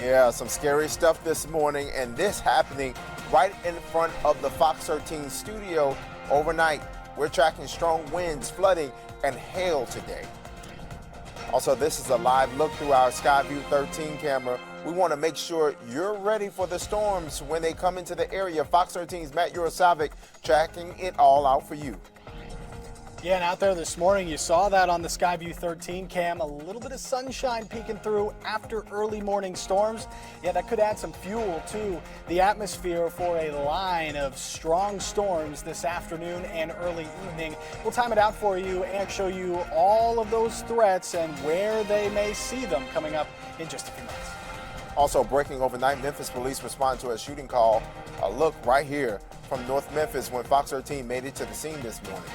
Yeah, some scary stuff this morning, and this happening right in front of the Fox 13 studio overnight. We're tracking strong winds, flooding, and hail today. Also, this is a live look through our Skyview 13 camera. We want to make sure you're ready for the storms when they come into the area. Fox 13's Matt Yurosavik tracking it all out for you. Yeah, and out there this morning, you saw that on the Skyview 13 cam, a little bit of sunshine peeking through after early morning storms. Yeah, that could add some fuel to the atmosphere for a line of strong storms this afternoon and early evening. We'll time it out for you and show you all of those threats and where they may see them coming up in just a few minutes. Also breaking overnight, Memphis police respond to a shooting call. A look right here from North Memphis when Fox 13 made it to the scene this morning.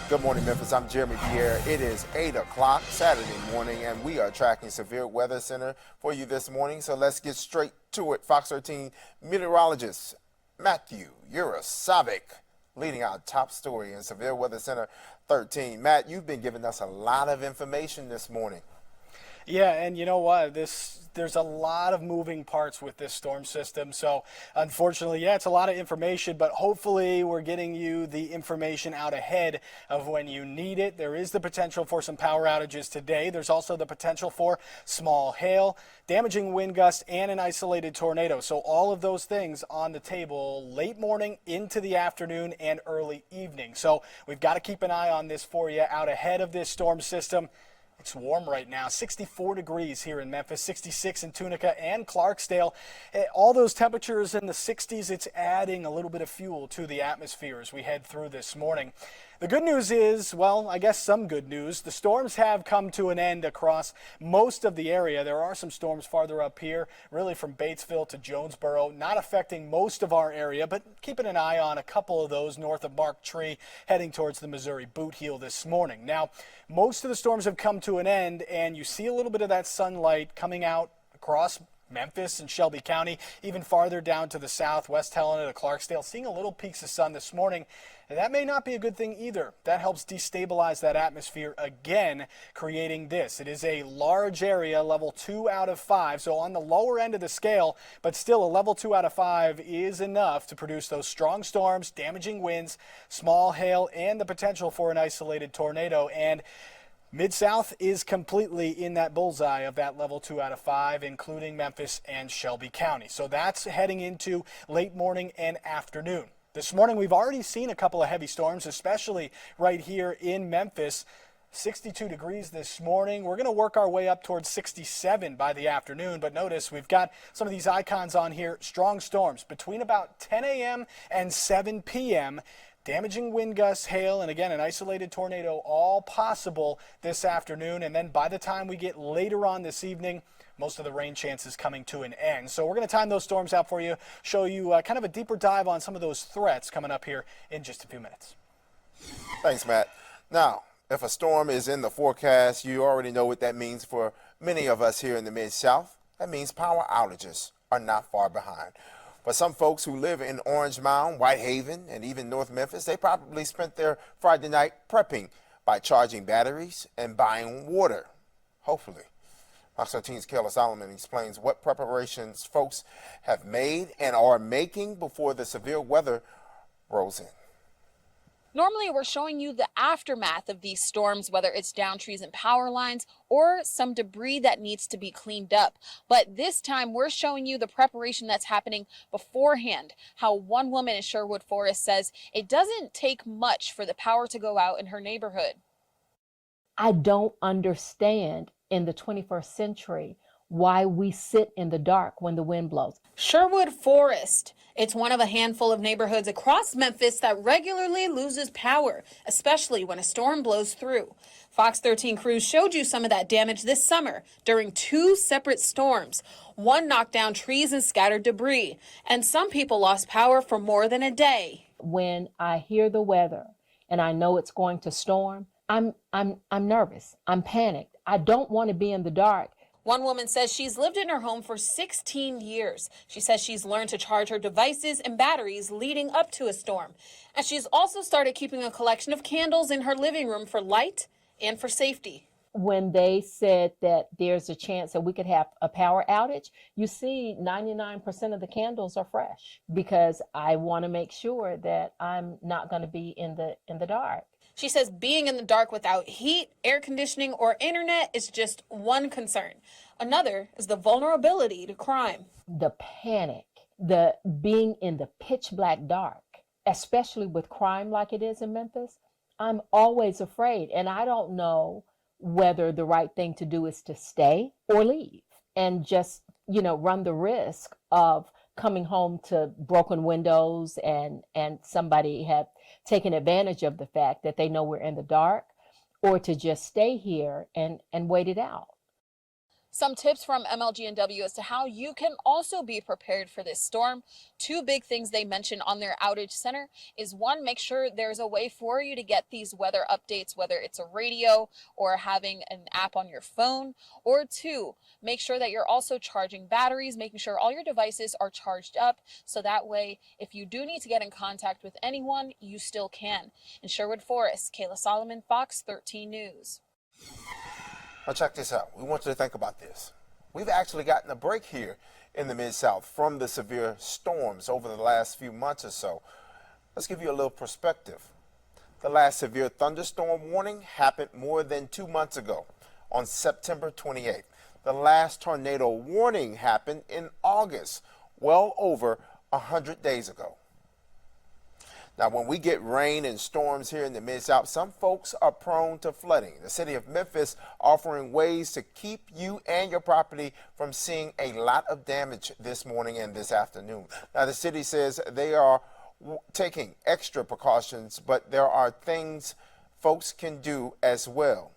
Good morning, Memphis. I'm Jeremy Pierre. It is 8 o'clock Saturday morning, and we are tracking Severe Weather Center for you this morning. So let's get straight to it. Fox 13 meteorologist Matthew Yurosavik leading our top story in Severe Weather Center 13. Matt, you've been giving us a lot of information this morning. Yeah, and you know what? There's a lot of moving parts with this storm system. So unfortunately, yeah, it's a lot of information, but hopefully we're getting you the information out ahead of when you need it. There is the potential for some power outages today. There's also the potential for small hail, damaging wind gusts, and an isolated tornado. So all of those things on the table late morning into the afternoon and early evening. So we've got to keep an eye on this for you out ahead of this storm system. It's warm right now, 64 degrees here in Memphis, 66 in Tunica and Clarksdale. All those temperatures in the 60s, it's adding a little bit of fuel to the atmosphere as we head through this morning. The good news is, well, I guess some good news. The storms have come to an end across most of the area. There are some storms farther up here, really from Batesville to Jonesboro, not affecting most of our area, but keeping an eye on a couple of those north of Mark Tree, heading towards the Missouri Boot Heel this morning. Now, most of the storms have come to an end, and you see a little bit of that sunlight coming out across Memphis and Shelby County, even farther down to the south, West Helena to Clarksdale, seeing a little peaks of sun this morning. And that may not be a good thing either. That helps destabilize that atmosphere again, creating this. It is a large area, level 2 out of 5, so on the lower end of the scale, but still a level 2 out of 5 is enough to produce those strong storms, damaging winds, small hail, and the potential for an isolated tornado. And Mid-South is completely in that bullseye of that level 2 out of 5, including Memphis and Shelby County. So that's heading into late morning and afternoon. This morning, we've already seen a couple of heavy storms, especially right here in Memphis. 62 degrees this morning. We're going to work our way up towards 67 by the afternoon. But notice we've got some of these icons on here. Strong storms between about 10 a.m. and 7 p.m. Damaging wind gusts, hail, and again, an isolated tornado, all possible this afternoon. And then by the time we get later on this evening, most of the rain chances coming to an end. So we're going to time those storms out for you, show you kind of a deeper dive on some of those threats coming up here in just a few minutes. Thanks, Matt. Now, if a storm is in the forecast, you already know what that means for many of us here in the Mid-South. That means power outages are not far behind. For some folks who live in Orange Mound, Whitehaven, and even North Memphis, they probably spent their Friday night prepping by charging batteries and buying water, hopefully. Fox 13's Kayla Solomon explains what preparations folks have made and are making before the severe weather rolls in. Normally, we're showing you the aftermath of these storms, whether it's downed trees and power lines or some debris that needs to be cleaned up. But this time, we're showing you the preparation that's happening beforehand. How one woman in Sherwood Forest says it doesn't take much for the power to go out in her neighborhood. I don't understand in the 21st century why we sit in the dark when the wind blows. Sherwood Forest. It's one of a handful of neighborhoods across Memphis that regularly loses power, especially when a storm blows through. Fox 13 crews showed you some of that damage this summer during 2 separate storms. One knocked down trees and scattered debris, and some people lost power for more than a day. When I hear the weather and I know it's going to storm, I'm nervous. I'm panicked. I don't want to be in the dark. One woman says she's lived in her home for 16 years. She says she's learned to charge her devices and batteries leading up to a storm. And she's also started keeping a collection of candles in her living room for light and for safety. when they said that there's a chance that we could have a power outage, you see 99% of the candles are fresh because I want to make sure that I'm not going to be in the dark. She says being in the dark without heat, air conditioning, or internet is just one concern. Another is the vulnerability to crime. The panic, the being in the pitch black dark, especially with crime like it is in Memphis, I'm always afraid. And I don't know whether the right thing to do is to stay or leave and just, run the risk of coming home to broken windows and somebody have taken advantage of the fact that they know we're in the dark, or to just stay here and wait it out. Some tips from MLGNW as to how you can also be prepared for this storm. Two big things they mentioned on their outage center is one, make sure there's a way for you to get these weather updates, whether it's a radio or having an app on your phone, or two, make sure that you're also charging batteries, making sure all your devices are charged up. So that way, if you do need to get in contact with anyone, you still can. In Sherwood Forest, Kayla Solomon, Fox 13 News. Now check this out. We want you to think about this. We've actually gotten a break here in the Mid-South from the severe storms over the last few months or so. Let's give you a little perspective. The last severe thunderstorm warning happened more than 2 months ago on September 28th. The last tornado warning happened in August, well over 100 days ago. Now, when we get rain and storms here in the Mid-South, some folks are prone to flooding. The city of Memphis offering ways to keep you and your property from seeing a lot of damage this morning and this afternoon. Now, the city says they are taking extra precautions, but there are things folks can do as well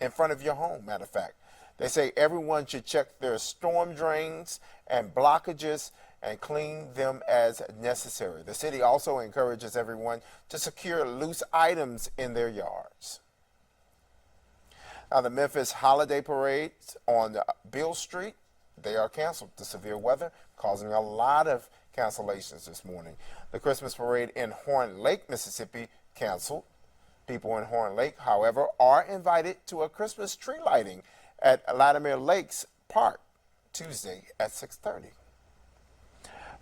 in front of your home, matter of fact. They say everyone should check their storm drains and blockages and clean them as necessary. The city also encourages everyone to secure loose items in their yards. Now, the Memphis holiday parades on Beale Street, they are canceled. The severe weather causing a lot of cancellations this morning. The Christmas parade in Horn Lake, Mississippi, canceled. People in Horn Lake, however, are invited to a Christmas tree lighting at Latimer Lakes Park Tuesday at 6:30.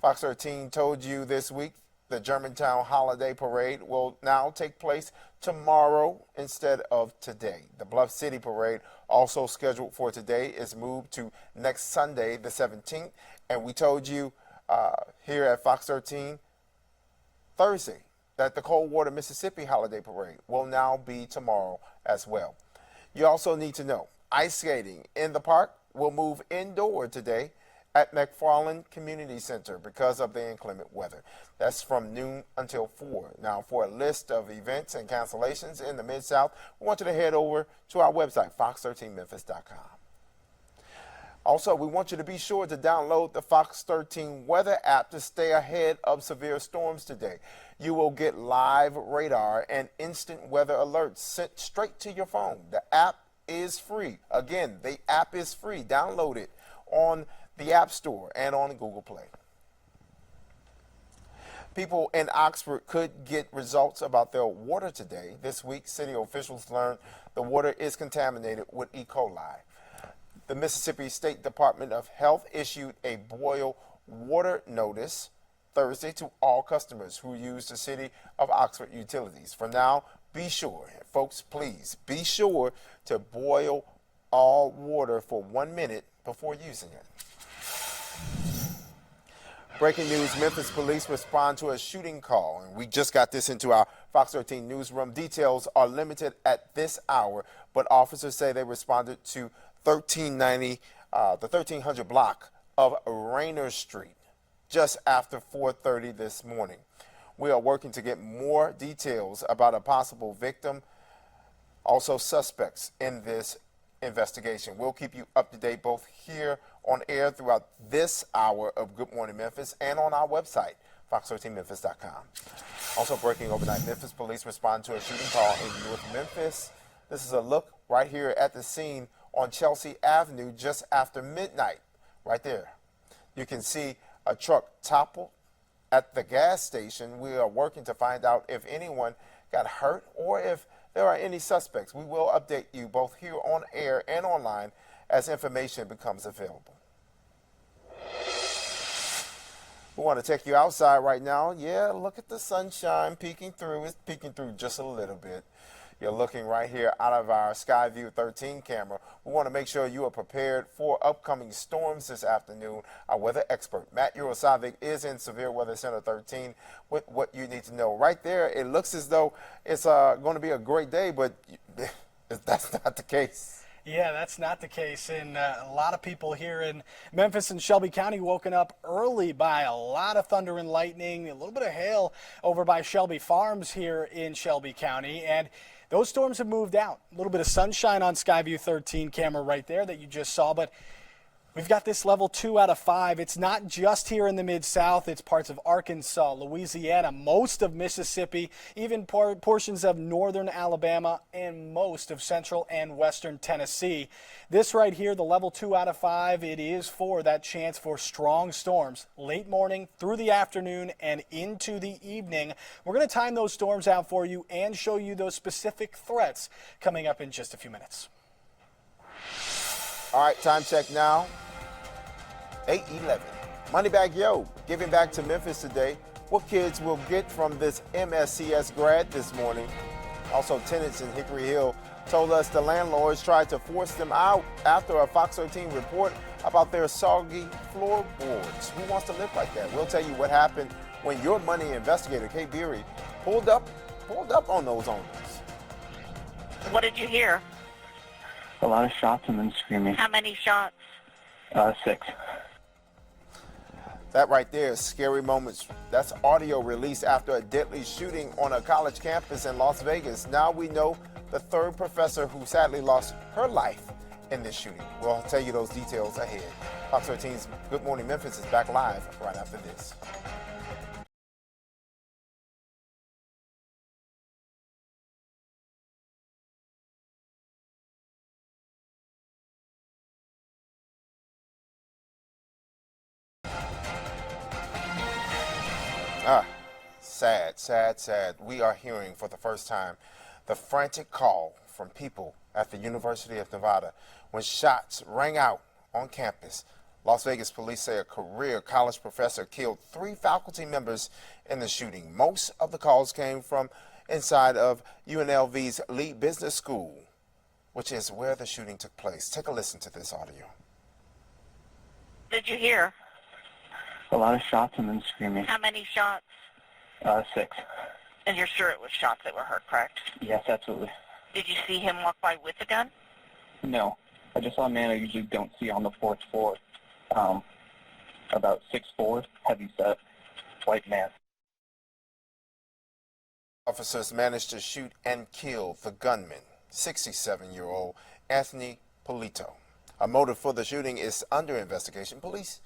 Fox 13 told you this week the Germantown Holiday Parade will now take place tomorrow instead of today. The Bluff City Parade, also scheduled for today, is moved to next Sunday, the 17th. And we told you here at Fox 13 Thursday that the Coldwater, Mississippi Holiday Parade will now be tomorrow as well. You also need to know ice skating in the park will move indoor today at McFarland Community Center because of the inclement weather. That's from noon until 4. Now, for a list of events and cancellations in the Mid-South, we want you to head over to our website, fox13memphis.com. Also, we want you to be sure to download the Fox 13 weather app to stay ahead of severe storms today. You will get live radar and instant weather alerts sent straight to your phone. The app is free. Again, the app is free. Download it on the App Store and on Google Play. People in Oxford could get results about their water today. This week, city officials learned the water is contaminated with E. coli. The Mississippi State Department of Health issued a boil water notice Thursday to all customers who use the city of Oxford utilities. For now, be sure, folks, please be sure to boil all water for 1 minute before using it. Breaking news, Memphis police respond to a shooting call, and we just got this into our Fox 13 newsroom. Details are limited at this hour, but officers say they responded to 1390, the 1300 block of Rayner Street just after 4:30 this morning. We are working to get more details about a possible victim, also suspects in this investigation. We'll keep you up to date both here on air throughout this hour of Good Morning Memphis and on our website, fox13memphis.com. Also breaking overnight, Memphis police respond to a shooting call in North Memphis. This is a look right here at the scene on Chelsea Avenue just after midnight. Right there. You can see a truck toppled at the gas station. We are working to find out if anyone got hurt or if there are any suspects, we will update you both here on air and online as information becomes available. We want to take you outside right now. Yeah, look at the sunshine peeking through. It's peeking through just a little bit. You're looking right here out of our Skyview 13 camera. We want to make sure you are prepared for upcoming storms this afternoon. Our weather expert, Matt Urosavic, is in Severe Weather Center 13 with what you need to know. Right there, it looks as though it's going to be a great day, but that's not the case. Yeah, that's not the case. And a lot of people here in Memphis and Shelby County woken up early by a lot of thunder and lightning, a little bit of hail over by Shelby Farms here in Shelby County. And those storms have moved out. A little bit of sunshine on Skyview 13 camera right there that you just saw, but we've got this level 2 out of 5. It's not just here in the Mid-South. It's parts of Arkansas, Louisiana, most of Mississippi, even portions of northern Alabama, and most of central and western Tennessee. This right here, the level 2 out of 5, it is for that chance for strong storms late morning through the afternoon and into the evening. We're going to time those storms out for you and show you those specific threats coming up in just a few minutes. All right, time check now. 8:11. Moneybag Yo, giving back to Memphis today. What kids will get from this MSCS grad this morning? Also, tenants in Hickory Hill told us the landlords tried to force them out after a Fox 13 report about their soggy floorboards. Who wants to live like that? We'll tell you what happened when your money investigator, Kay Beery, pulled up on those owners. What did you hear? A lot of shots and then screaming. How many shots? 6. That right there is scary moments. That's audio released after a deadly shooting on a college campus in Las Vegas. Now we know the third professor who sadly lost her life in this shooting. We'll tell you those details ahead. Fox 13's Good Morning Memphis is back live right after this. Sad. We are hearing for the first time the frantic call from people at the University of Nevada when shots rang out on campus. Las Vegas police say a career college professor killed 3 faculty members in the shooting. Most of the calls came from inside of UNLV's Lee Business School, which is where the shooting took place. Take a listen to this audio. Did you hear? A lot of shots and then screaming. How many shots? 6. And you're sure it was shots that were heard, correct? Yes, absolutely. Did you see him walk by with a gun? No. I just saw a man I usually don't see on the 4th floor. About 6'4", heavy set, white man. Officers managed to shoot and kill the gunman, 67-year-old Anthony Polito. A motive for the shooting is under investigation. Police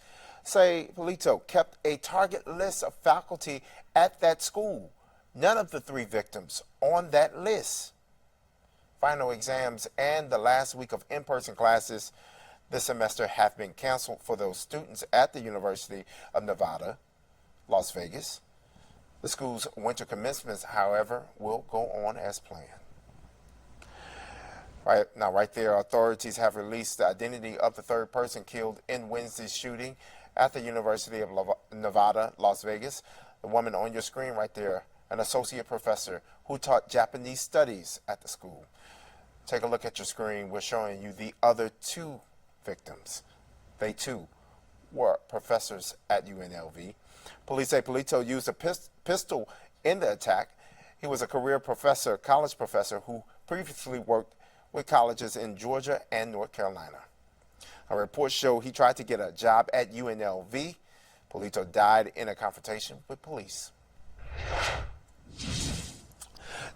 say Polito kept a target list of faculty at that school. None of the 3 victims on that list. Final exams and the last week of in-person classes this semester have been canceled for those students at the University of Nevada, Las Vegas. The school's winter commencements, however, will go on as planned. Right there, authorities have released the identity of the third person killed in Wednesday's shooting at the University of Nevada, Las Vegas. The woman on your screen right there, an associate professor who taught Japanese studies at the school. Take a look at your screen. We're showing you the other 2 victims. They too were professors at UNLV. Police say Polito used a pistol in the attack. He was a career professor, college professor, who previously worked with colleges in Georgia and North Carolina. Our reports show he tried to get a job at UNLV. Polito died in a confrontation with police.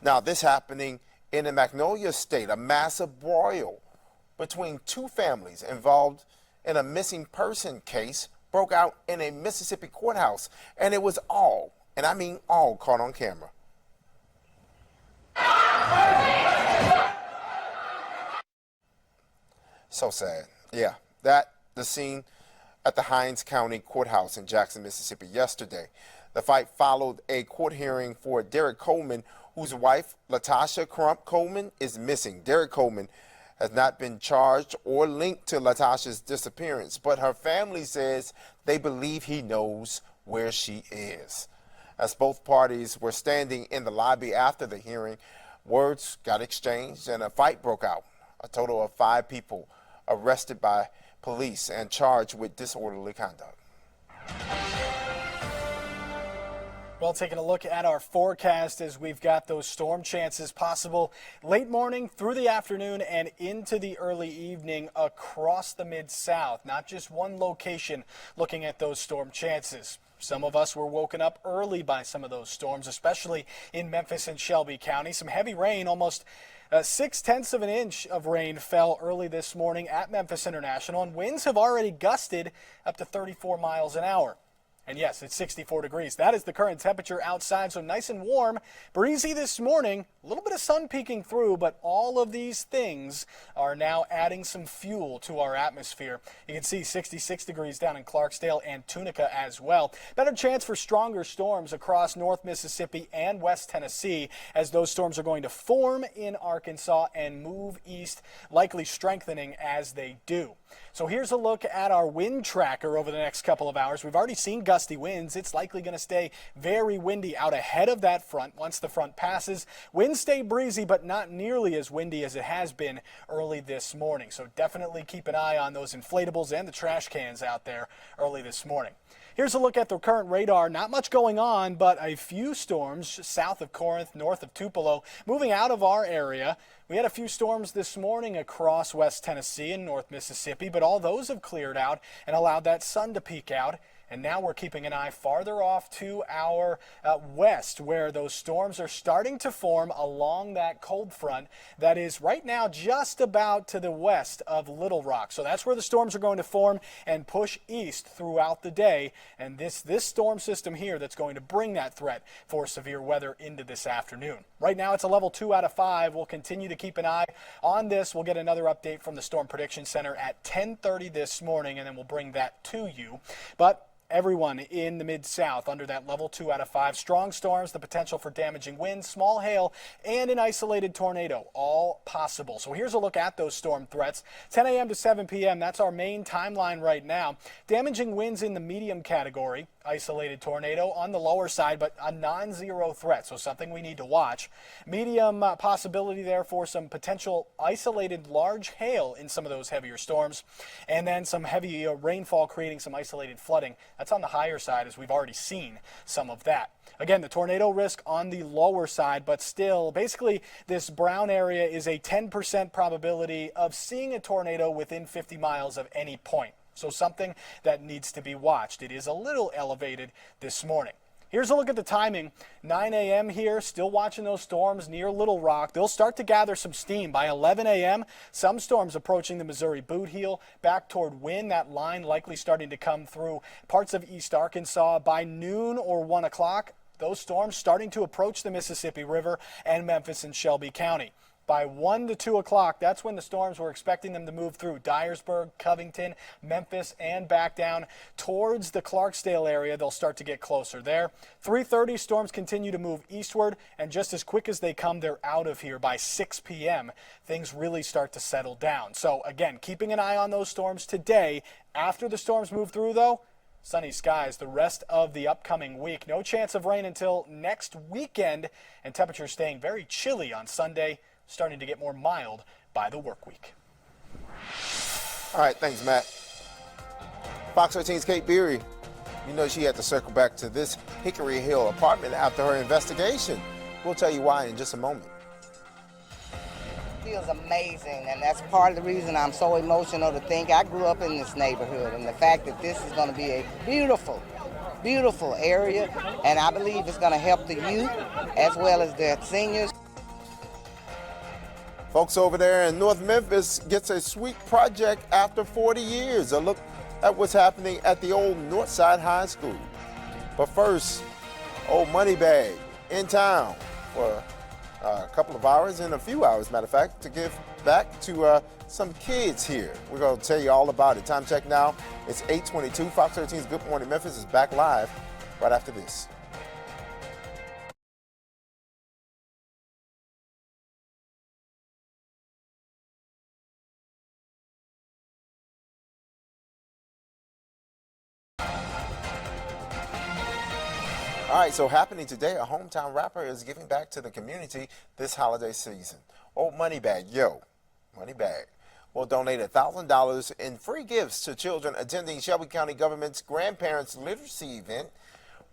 Now, this happening in the Magnolia State, a massive broil between 2 families involved in a missing person case broke out in a Mississippi courthouse, and it was all, and I mean all, caught on camera. So sad. Yeah, the scene at the Hinds County Courthouse in Jackson, Mississippi yesterday. The fight followed a court hearing for Derek Coleman, whose wife, Latasha Crump Coleman, is missing. Derek Coleman has not been charged or linked to Latasha's disappearance, but her family says they believe he knows where she is. As both parties were standing in the lobby after the hearing, words got exchanged and a fight broke out. A total of 5 people arrested by police and charged with disorderly conduct. Well, taking a look at our forecast as we've got those storm chances possible late morning through the afternoon and into the early evening across the Mid-South. Not just one location looking at those storm chances. Some of us were woken up early by some of those storms, especially in Memphis and Shelby County. Some heavy rain, almost 0.6 of an inch of rain fell early this morning at Memphis International, and winds have already gusted up to 34 miles an hour. And yes, it's 64 degrees. That is the current temperature outside, so nice and warm. Breezy this morning, a little bit of sun peeking through, but all of these things are now adding some fuel to our atmosphere. You can see 66 degrees down in Clarksdale and Tunica as well. Better chance for stronger storms across North Mississippi and West Tennessee as those storms are going to form in Arkansas and move east, likely strengthening as they do. So here's a look at our wind tracker over the next couple of hours. We've already seen gusty winds. It's likely going to stay very windy out ahead of that front once the front passes. Winds stay breezy, but not nearly as windy as it has been early this morning. So definitely keep an eye on those inflatables and the trash cans out there early this morning. Here's a look at the current radar. Not much going on, but a few storms south of Corinth, north of Tupelo, moving out of our area. We had a few storms this morning across West Tennessee and North Mississippi, but all those have cleared out and allowed that sun to peek out. And now we're keeping an eye farther off to our west, where those storms are starting to form along that cold front that is right now just about to the west of Little Rock. So that's where the storms are going to form and push east throughout the day. And this storm system here that's going to bring that threat for severe weather into this afternoon. Right now it's a level 2 out of 5. We'll continue to keep an eye on this. We'll get another update from the Storm Prediction Center at 10:30 this morning, and then we'll bring that to you. But everyone in the Mid-South under that level 2 out of 5. Strong storms, the potential for damaging winds, small hail, and an isolated tornado, all possible. So here's a look at those storm threats. 10 a.m. to 7 p.m., that's our main timeline right now. Damaging winds in the medium category, isolated tornado on the lower side, but a non-zero threat, so something we need to watch. Medium possibility there for some potential isolated large hail in some of those heavier storms, and then some heavy rainfall creating some isolated flooding. That's on the higher side, as we've already seen some of that. Again, the tornado risk on the lower side, but still, basically, this brown area is a 10% probability of seeing a tornado within 50 miles of any point. So something that needs to be watched. It is a little elevated this morning. Here's a look at the timing. 9 a.m. here, still watching those storms near Little Rock. They'll start to gather some steam by 11 a.m. Some storms approaching the Missouri boot heel, back toward Wynn. That line likely starting to come through parts of East Arkansas by noon or 1 o'clock. Those storms starting to approach the Mississippi River and Memphis and Shelby County. By 1 to 2 o'clock, that's when the storms, we're expecting them to move through Dyersburg, Covington, Memphis, and back down towards the Clarksdale area. They'll start to get closer there. 3:30, storms continue to move eastward, and just as quick as they come, they're out of here by 6 p.m. Things really start to settle down. So again, keeping an eye on those storms today. After the storms move through, though, sunny skies the rest of the upcoming week. No chance of rain until next weekend, and temperatures staying very chilly on Sunday, starting to get more mild by the work week. All right, thanks, Matt. Fox 13's Kate Beery. You know she had to circle back to this Hickory Hill apartment after her investigation. We'll tell you why in just a moment. Feels amazing, and that's part of the reason I'm so emotional to think I grew up in this neighborhood, and the fact that this is going to be a beautiful area, and I believe it's going to help the youth as well as the seniors. Folks over there in North Memphis gets a sweet project after 40 years. A look at what's happening at the old Northside High School. But first, old Moneybag in town for a couple of hours, in a few hours, matter of fact, to give back to some kids here. We're going to tell you all about it. Time check now. It's 8:22. Fox 13's Good Morning Memphis is back live right after this. All right, so happening today, a hometown rapper is giving back to the community this holiday season. Old Moneybag, Moneybag will donate $1,000 in free gifts to children attending Shelby County government's Grandparents Literacy event.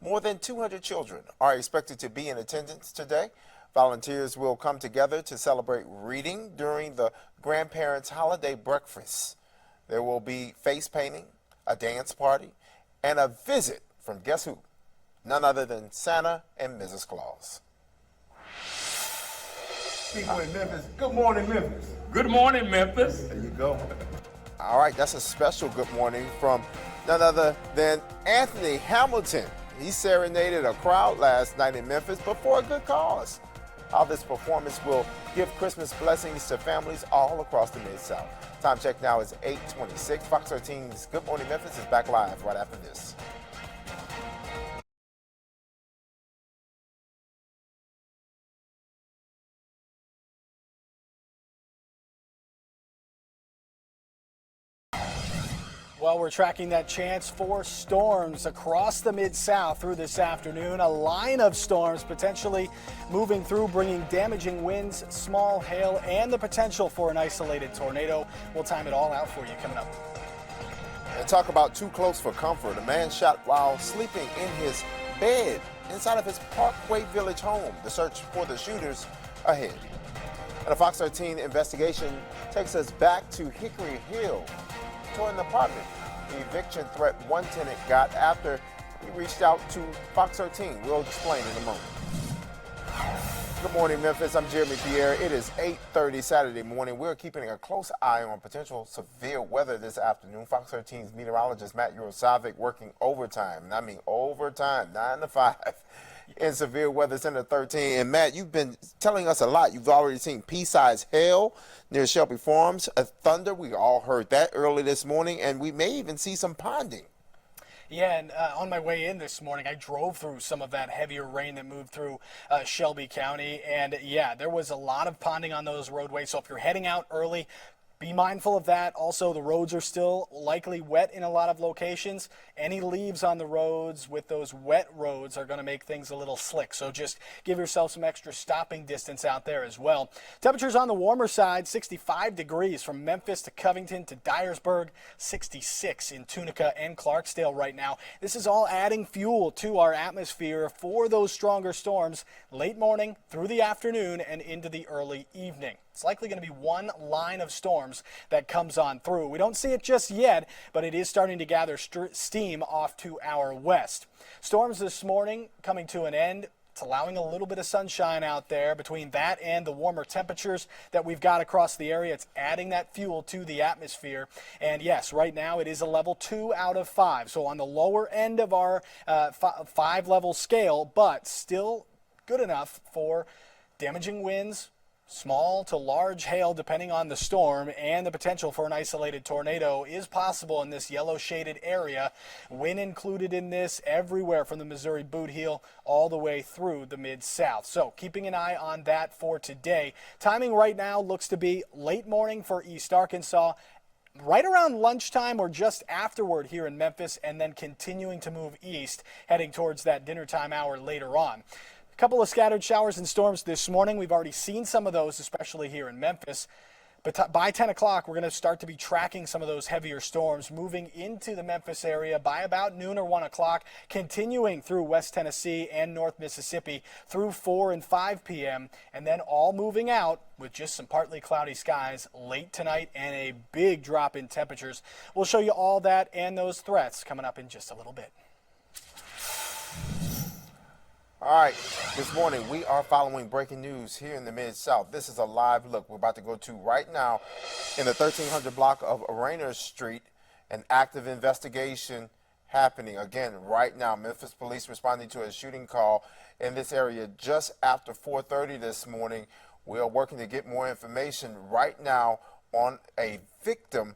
More than 200 children are expected to be in attendance today. Volunteers will come together to celebrate reading during the Grandparents Holiday Breakfast. There will be face painting, a dance party, and a visit from guess who? None other than Santa and Mrs. Claus. People in Memphis, good morning, Memphis. Good morning, Memphis. There you go. All right, that's a special good morning from none other than Anthony Hamilton. He serenaded a crowd last night in Memphis, but for a good cause. How this performance will give Christmas blessings to families all across the Mid-South. Time check now is 8:26. Fox 13's Good Morning Memphis is back live right after this. Well, we're tracking that chance for storms across the Mid-South through this afternoon. A line of storms potentially moving through, bringing damaging winds, small hail, and the potential for an isolated tornado. We'll time it all out for you coming up. And talk about too close for comfort. A man shot while sleeping in his bed inside of his Parkway Village home. The search for the shooters ahead. And a Fox 13 investigation takes us back to Hickory Hill to an apartment. The eviction threat one tenant got after he reached out to Fox 13. We'll explain in a moment. Good morning, Memphis. I'm Jeremy Pierre. It is 8:30 Saturday morning. We're keeping a close eye on potential severe weather this afternoon. Fox 13's meteorologist Matt Yurosavic working overtime. And I mean overtime, 9 to 5. In Severe Weather Center 13. And Matt, you've been telling us a lot. You've already seen pea-sized hail near Shelby Farms, a thunder. We all heard that early this morning, and we may even see some ponding. Yeah, and on my way in this morning, I drove through some of that heavier rain that moved through Shelby County. And yeah, there was a lot of ponding on those roadways. So if you're heading out early, be mindful of that. Also, the roads are still likely wet in a lot of locations. Any leaves on the roads with those wet roads are going to make things a little slick. So just give yourself some extra stopping distance out there as well. Temperatures on the warmer side, 65 degrees from Memphis to Covington to Dyersburg, 66 in Tunica and Clarksdale right now. This is all adding fuel to our atmosphere for those stronger storms late morning through the afternoon and into the early evening. It's likely going to be one line of storms that comes on through. We don't see it just yet, but it is starting to gather steam off to our west. Storms this morning coming to an end. It's allowing a little bit of sunshine out there. Between that and the warmer temperatures that we've got across the area, it's adding that fuel to the atmosphere. And yes, right now it is a level 2 out of 5. So on the lower end of our 5-level scale, but still good enough for damaging winds, small to large hail depending on the storm, and the potential for an isolated tornado is possible in this yellow shaded area. Wind included in this everywhere from the Missouri Boot Heel all the way through the Mid-South. So keeping an eye on that for today. Timing right now looks to be late morning for East Arkansas, right around lunchtime or just afterward here in Memphis, and then continuing to move east, heading towards that dinner time hour later on. A couple of scattered showers and storms this morning. We've already seen some of those, especially here in Memphis. But by 10 o'clock, we're going to start to be tracking some of those heavier storms moving into the Memphis area by about noon or 1 o'clock, continuing through West Tennessee and North Mississippi through 4 and 5 p.m., and then all moving out with just some partly cloudy skies late tonight and a big drop in temperatures. We'll show you all that and those threats coming up in just a little bit. All right, this morning we are following breaking news here in the Mid-South. This is a live look we're about to go to right now in the 1300 block of Rainer Street. An active investigation happening again right now. Memphis police responding to a shooting call in this area just after 4:30 this morning. We are working to get more information right now on a victim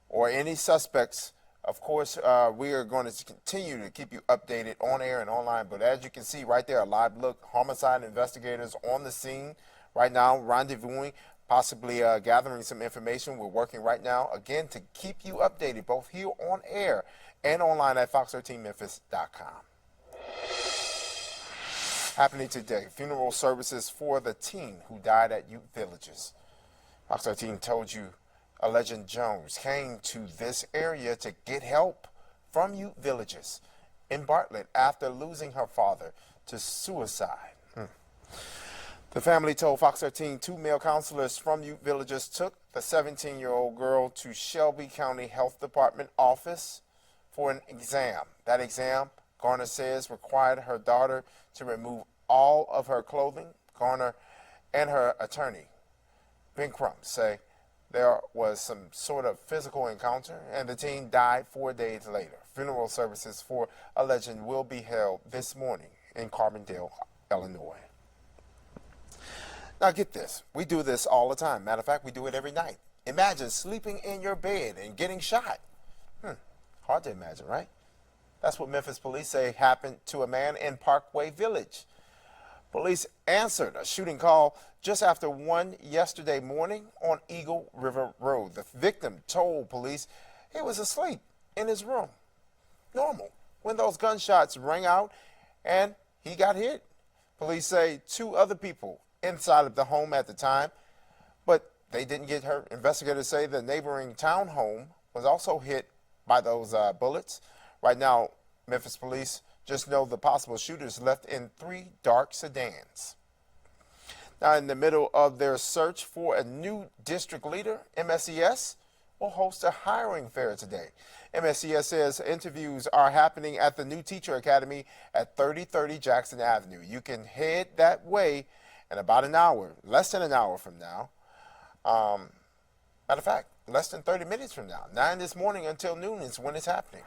or any suspects. Of course, we are going to continue to keep you updated on air and online. But as you can see right there, a live look, homicide investigators on the scene right now, rendezvousing, possibly gathering some information. We're working right now, again, to keep you updated, both here on air and online at fox13memphis.com. Happening today, funeral services for the teen who died at Ute Villages. Fox 13 told you Legend Jones came to this area to get help from Ute Villages in Bartlett after losing her father to suicide. The family told Fox 13 two male counselors from Ute Villages took the 17-year-old girl to Shelby County Health Department office for an exam. That exam, Garner says, required her daughter to remove all of her clothing. Garner and her attorney, Ben Crump, say there was some sort of physical encounter and the teen died 4 days later. Funeral services for a legend will be held this morning in Carbondale, Illinois. Now get this, we do this all the time. Matter of fact, we do it every night. Imagine sleeping in your bed and getting shot. Hard to imagine, right? That's what Memphis police say happened to a man in Parkway Village. Police answered a shooting call just after 1 yesterday morning on Eagle River Road. The victim told police he was asleep in his room. Normal. When those gunshots rang out and he got hit. Police say two other people inside of the home at the time, but they didn't get hurt. Investigators say the neighboring townhome was also hit by those bullets. Right now, Memphis police just know the possible shooters left in 3 dark sedans. Now, in the middle of their search for a new district leader, MSES will host a hiring fair today. MSES says interviews are happening at the new Teacher Academy at 3030 Jackson Avenue. You can head that way in about an hour, less than an hour from now. Matter of fact, less than 30 minutes from now. 9 this morning until noon is when it's happening.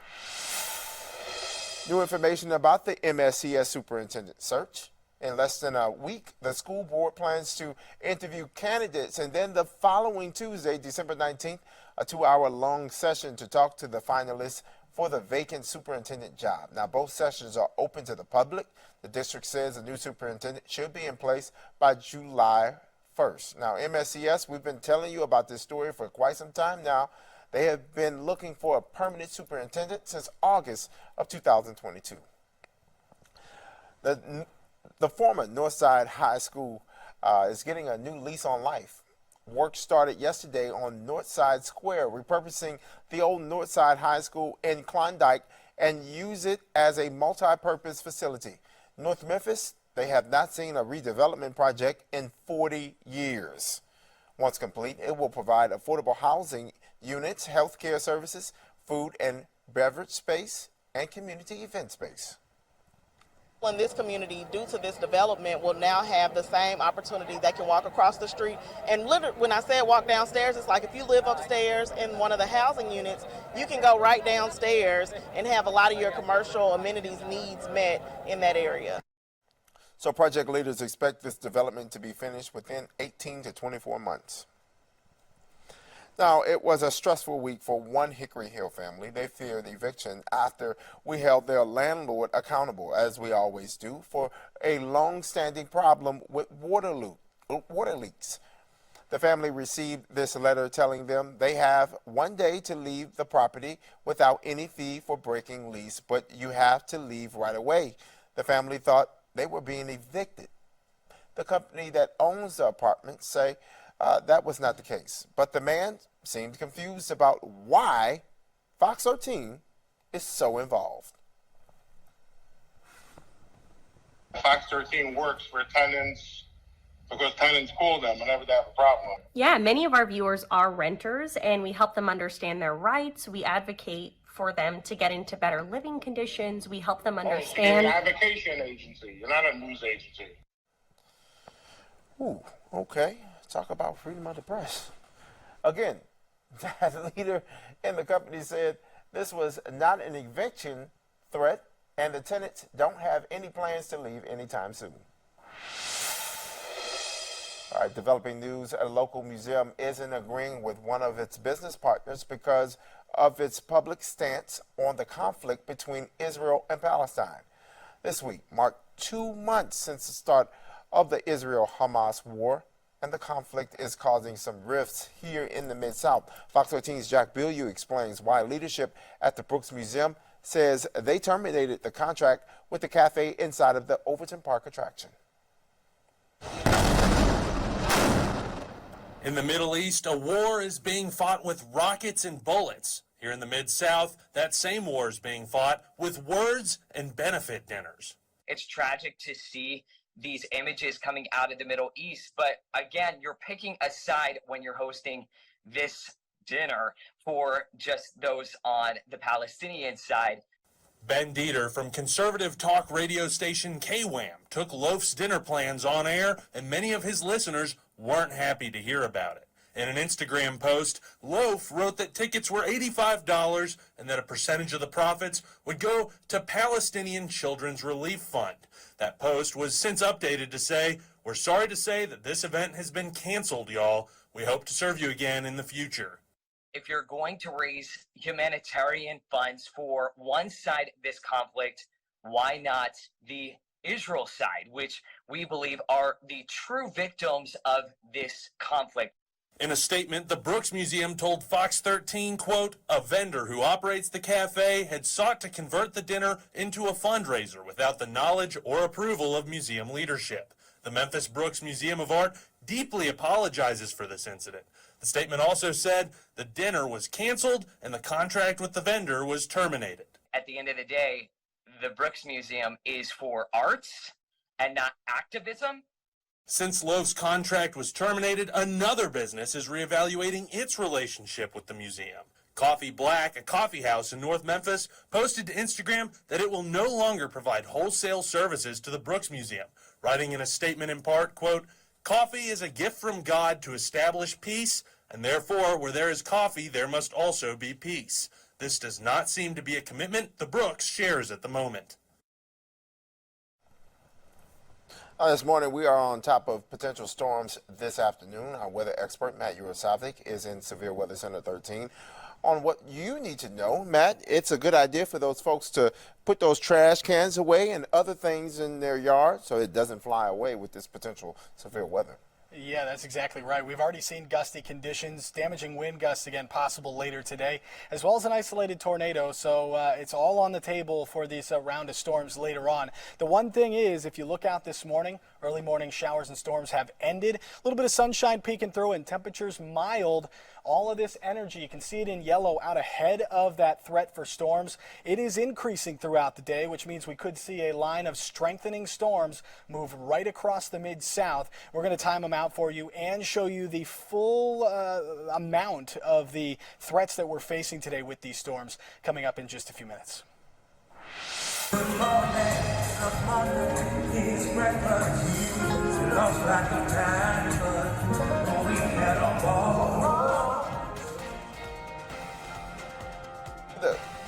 New information about the MSES superintendent search. In less than a week, the school board plans to interview candidates, and then the following Tuesday, December 19th, a 2-hour-long session to talk to the finalists for the vacant superintendent job. Now, both sessions are open to the public. The district says the new superintendent should be in place by July 1st. Now, MSES, we've been telling you about this story for quite some time now. They have been looking for a permanent superintendent since August of 2022. The former Northside High School is getting a new lease on life. Work started yesterday on Northside Square, repurposing the old Northside High School in Klondike and use it as a multi-purpose facility. North Memphis, they have not seen a redevelopment project in 40 years. Once complete, it will provide affordable housing units, healthcare services, food and beverage space, and community event space. In this community, due to this development, will now have the same opportunity. They can walk across the street. And literally, when I said walk downstairs, it's like if you live upstairs in one of the housing units, you can go right downstairs and have a lot of your commercial amenities needs met in that area. So project leaders expect this development to be finished within 18 to 24 months. Now, it was a stressful week for one Hickory Hill family. They feared eviction after we held their landlord accountable, as we always do, for a long-standing problem with water leaks. The family received this letter telling them they have 1 day to leave the property without any fee for breaking lease, but you have to leave right away. The family thought they were being evicted. The company that owns the apartment say that was not the case, but the man seemed confused about why Fox 13 is so involved. Fox 13 works for tenants because tenants call them whenever they have a problem. Yeah, many of our viewers are renters, and we help them understand their rights. We advocate for them to get into better living conditions. We help them understand. You're an advocation agency. You're not a news agency. Ooh, okay. Talk about freedom of the press. Again, that leader in the company said this was not an eviction threat, and the tenants don't have any plans to leave anytime soon. All right, developing news, a local museum isn't agreeing with one of its business partners because of its public stance on the conflict between Israel and Palestine. This week marked 2 months since the start of the Israel-Hamas war, and the conflict is causing some rifts here in the Mid-South. Fox 13's Jack Bilyeu explains why leadership at the Brooks Museum says they terminated the contract with the cafe inside of the Overton Park attraction. In the Middle East, a war is being fought with rockets and bullets. Here in the Mid-South, that same war is being fought with words and benefit dinners. It's tragic to see these images coming out of the Middle East, but again, you're picking a side when you're hosting this dinner for just those on the Palestinian side. Ben Dieter from conservative talk radio station KWAM took Loaf's dinner plans on air, and many of his listeners weren't happy to hear about it. In an Instagram post, Loaf wrote that tickets were $85 and that a percentage of the profits would go to Palestinian Children's Relief Fund. That post was since updated to say, "We're sorry to say that this event has been canceled, y'all. We hope to serve you again in the future." If you're going to raise humanitarian funds for one side of this conflict, why not the Israel side, which we believe are the true victims of this conflict? In a statement, the Brooks Museum told Fox 13, quote, "A vendor who operates the cafe had sought to convert the dinner into a fundraiser without the knowledge or approval of museum leadership. The Memphis Brooks Museum of Art deeply apologizes for this incident." The statement also said the dinner was canceled and the contract with the vendor was terminated. At the end of the day, the Brooks Museum is for arts and not activism. Since Loaf's contract was terminated, another business is reevaluating its relationship with the museum. Coffee Black, a coffee house in North Memphis, posted to Instagram that it will no longer provide wholesale services to the Brooks Museum, writing in a statement in part, quote, "Coffee is a gift from God to establish peace, and therefore where there is coffee, there must also be peace. This does not seem to be a commitment the Brooks shares at the moment." This morning, we are on top of potential storms this afternoon. Our weather expert, Matt Yurosavik, is in Severe Weather Center 13. On what you need to know, Matt, it's a good idea for those folks to put those trash cans away and other things in their yard so it doesn't fly away with this potential severe weather. Yeah, that's exactly right. We've already seen gusty conditions, damaging wind gusts again possible later today, as well as an isolated tornado. So it's all on the table for these round of storms later on. The one thing is, if you look out this morning, early morning showers and storms have ended. A little bit of sunshine peeking through and temperatures mild. All of this energy, you can see it in yellow out ahead of that threat for storms. It is increasing throughout the day, which means we could see a line of strengthening storms move right across the Mid-South. We're going to time them out for you and show you the full amount of the threats that we're facing today with these storms coming up in just a few minutes. Good morning, it's breakfast. It looks like a time, but we had a ball.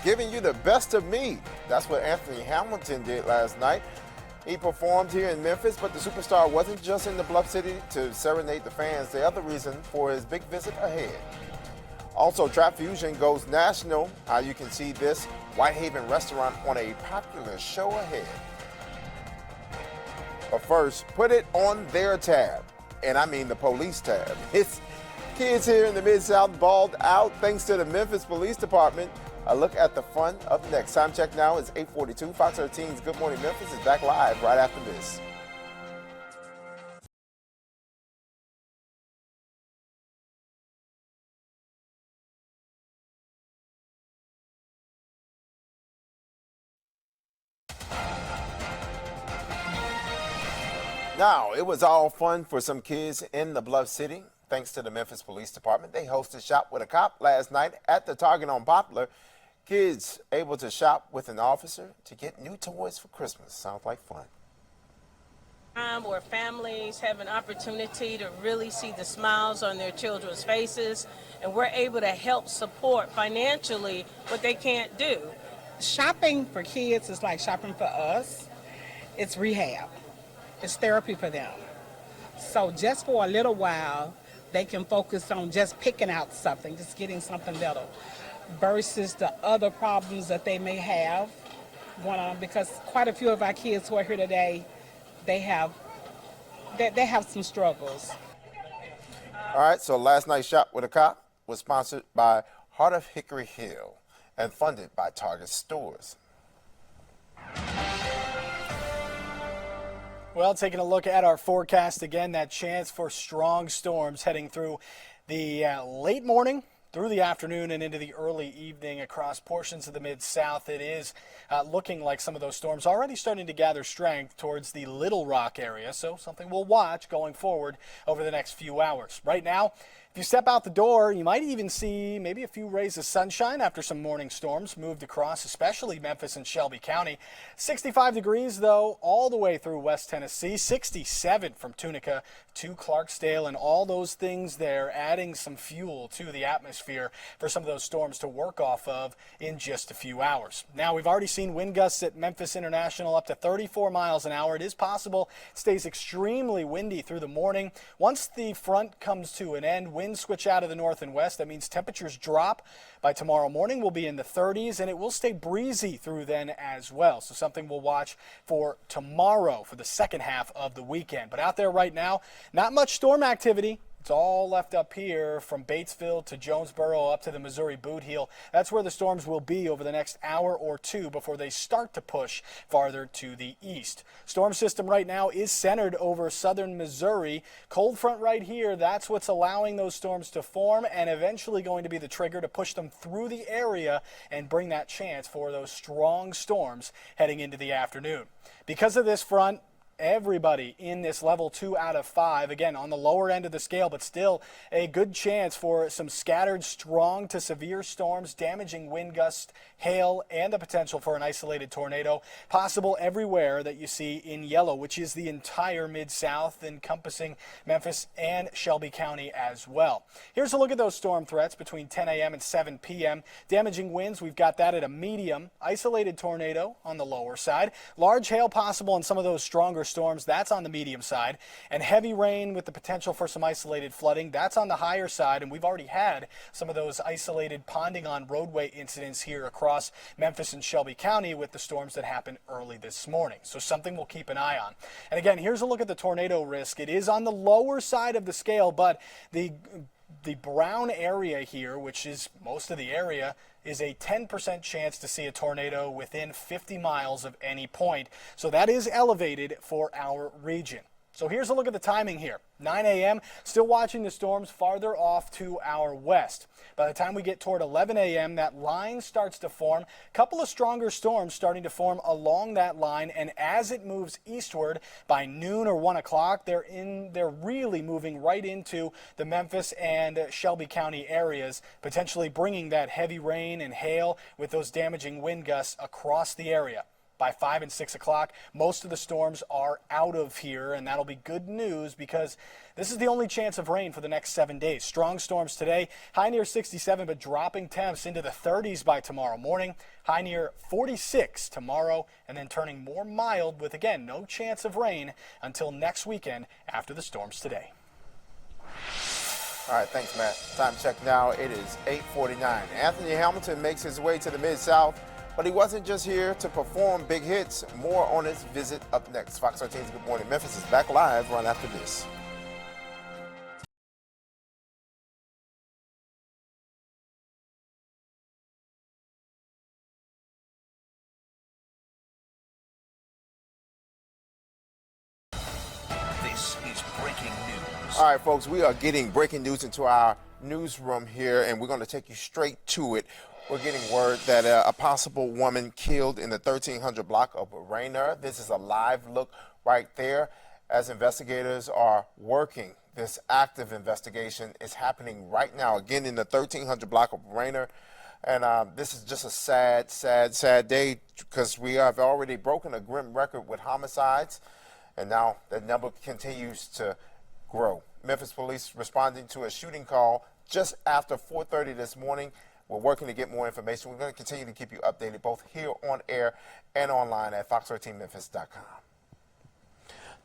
Giving you the best of me. That's what Anthony Hamilton did last night. He performed here in Memphis, but the superstar wasn't just in the Bluff City to serenade the fans. The other reason for his big visit ahead. Also, Trap Fusion goes national. How you can see this Whitehaven restaurant on a popular show ahead. But first, put it on their tab, and I mean the police tab. It's kids here in the Mid-South balled out thanks to the Memphis Police Department. A look at the fun up next. Time check now is 8:42. Fox 13's Good Morning Memphis is back live right after this. Now, it was all fun for some kids in the Bluff City. Thanks to the Memphis Police Department, they hosted Shop with a Cop last night at the Target on Poplar. Kids able to shop with an officer to get new toys for Christmas. Sounds like fun. Where families have an opportunity to really see the smiles on their children's faces, and we're able to help support financially what they can't do. Shopping for kids is like shopping for us. It's rehab. It's therapy for them. So just for a little while, they can focus on just picking out something, just getting something little, versus the other problems that they may have going on. Because quite a few of our kids who are here today, they have some struggles. All right, so last night's Shop with a Cop was sponsored by Heart of Hickory Hill and funded by Target Stores. Well, taking a look at our forecast again, that chance for strong storms heading through the late morning, through the afternoon and into the early evening across portions of the Mid-South. It is looking like some of those storms already starting to gather strength towards the Little Rock area, so something we'll watch going forward over the next few hours. Right now, if you step out the door, you might even see maybe a few rays of sunshine after some morning storms moved across, especially Memphis and Shelby County. 65 degrees, though, all the way through West Tennessee. 67 from Tunica to Clarksdale, and all those things there adding some fuel to the atmosphere for some of those storms to work off of in just a few hours. Now, we've already seen wind gusts at Memphis International up to 34 miles an hour. It is possible it stays extremely windy through the morning. Once the front comes to an end, winds switch out of the north and west. That means temperatures drop. By tomorrow morning, we'll be in the 30s, and it will stay breezy through then as well. So something we'll watch for tomorrow for the second half of the weekend. But out there right now, not much storm activity. It's all left up here from Batesville to Jonesboro up to the Missouri Boot Heel. That's where the storms will be over the next hour or two before they start to push farther to the east. Storm system right now is centered over southern Missouri. Cold front right here, that's what's allowing those storms to form and eventually going to be the trigger to push them through the area and bring that chance for those strong storms heading into the afternoon. Because of this front, everybody in this level 2 out of 5, again on the lower end of the scale, but still a good chance for some scattered strong to severe storms, damaging wind gusts, hail, and the potential for an isolated tornado possible everywhere that you see in yellow, which is the entire Mid-South encompassing Memphis and Shelby County as well. Here's a look at those storm threats between 10 a.m. and 7 p.m. Damaging winds, we've got that at a medium. Isolated tornado on the lower side. Large hail possible in some of those stronger storms, that's on the medium side, and heavy rain with the potential for some isolated flooding, that's on the higher side, and we've already had some of those isolated ponding on roadway incidents here across Memphis and Shelby County with the storms that happened early this morning. So something we'll keep an eye on. And again, here's a look at the tornado risk. It is on the lower side of the scale, but the brown area here, which is most of the area, is a 10% chance to see a tornado within 50 miles of any point. So that is elevated for our region. So here's a look at the timing here. 9 a.m., still watching the storms farther off to our west. By the time we get toward 11 a.m., that line starts to form. A couple of stronger storms starting to form along that line, and as it moves eastward by noon or 1 o'clock, they're really moving right into the Memphis and Shelby County areas, potentially bringing that heavy rain and hail with those damaging wind gusts across the area. By 5 and 6 o'clock, most of the storms are out of here, and that'll be good news because this is the only chance of rain for the next 7 days. Strong storms today, high near 67, but dropping temps into the 30s by tomorrow morning, high near 46 tomorrow, and then turning more mild with, again, no chance of rain until next weekend after the storms today. All right, thanks, Matt. Time check now. It is 8:49. Anthony Hamilton makes his way to the Mid-South. But he wasn't just here to perform big hits. More on his visit up next. Fox 13's Good Morning Memphis is back live right after this. This is breaking news. All right, folks, we are getting breaking news into our newsroom here, and we're going to take you straight to it. We're getting word that a possible woman killed in the 1300 block of Rainier. This is a live look right there as investigators are working. This active investigation is happening right now, again, in the 1300 block of Rainier. And this is just a sad day because we have already broken a grim record with homicides, and now the number continues to grow. Memphis police responding to a shooting call just after 4:30 this morning. We're working to get more information. We're going to continue to keep you updated both here on air and online at fox13memphis.com.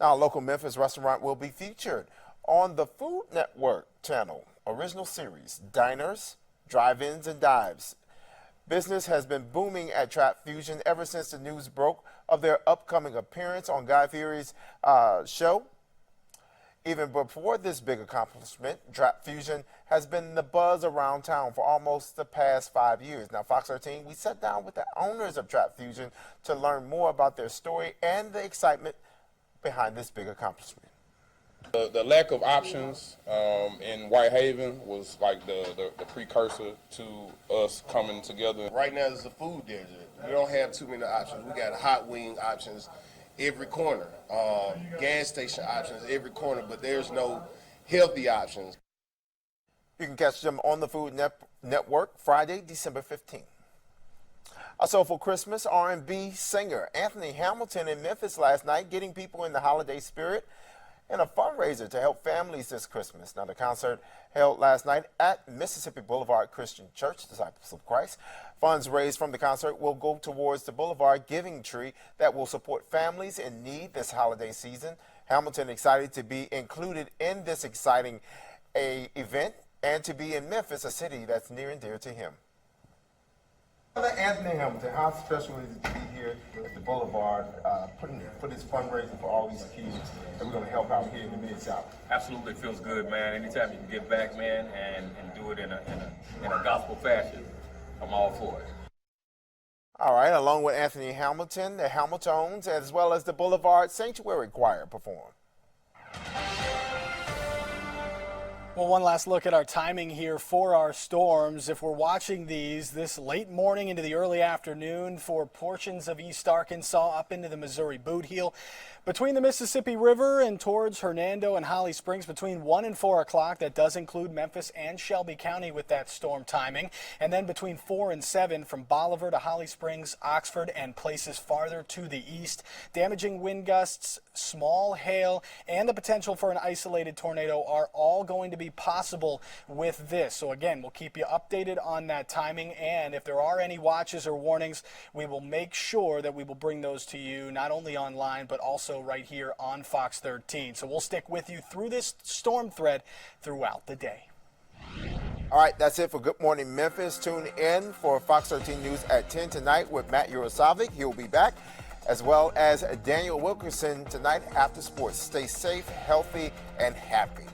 Now, a local Memphis restaurant will be featured on the Food Network channel original series, Diners, Drive-Ins, and Dives. Business has been booming at Trap Fusion ever since the news broke of their upcoming appearance on Guy Fieri's show. Even before this big accomplishment, Trap Fusion has been the buzz around town for almost the past 5 years. Now, Fox 13, we sat down with the owners of Trap Fusion to learn more about their story and the excitement behind this big accomplishment. The lack of options in Whitehaven was like the precursor to us coming together. Right now, it's a food desert. We don't have too many options. We got hot wing options every corner, gas station options every corner, but there's no healthy options. You can catch them on the Food Network Friday, December 15th. A soulful Christmas R&B singer Anthony Hamilton in Memphis last night, getting people in the holiday spirit and a fundraiser to help families this Christmas. Now, the concert held last night at Mississippi Boulevard Christian Church, Disciples of Christ. Funds raised from the concert will go towards the Boulevard Giving Tree that will support families in need this holiday season. Hamilton excited to be included in this exciting event and to be in Memphis, a city that's near and dear to him. Anthony Hamilton, how special is it to be here at the Boulevard, putting this fundraiser for all these kids that we're going to help out here in the Mid-South? Absolutely feels good, man. Anytime you can give back, man, and do it in a gospel fashion, I'm all for it. All right, along with Anthony Hamilton, the Hamiltons, as well as the Boulevard Sanctuary Choir performed. Well, one last look at our timing here for our storms. If we're watching these this late morning into the early afternoon for portions of East Arkansas up into the Missouri Boot Heel, between the Mississippi River and towards Hernando and Holly Springs between 1 and 4 o'clock. That does include Memphis and Shelby County with that storm timing. And then between 4 and 7 from Bolivar to Holly Springs, Oxford, and places farther to the east. Damaging wind gusts, small hail, and the potential for an isolated tornado are all going to be possible with this. So again, we'll keep you updated on that timing, and if there are any watches or warnings, we will make sure that we will bring those to you not only online but also right here on Fox 13. So we'll stick with you through this storm thread throughout the day. All right, that's it for Good Morning Memphis. Tune in for Fox 13 News at 10 tonight with Matt Urosavic. He'll be back, as well as Daniel Wilkerson tonight after sports. Stay safe, healthy, and happy.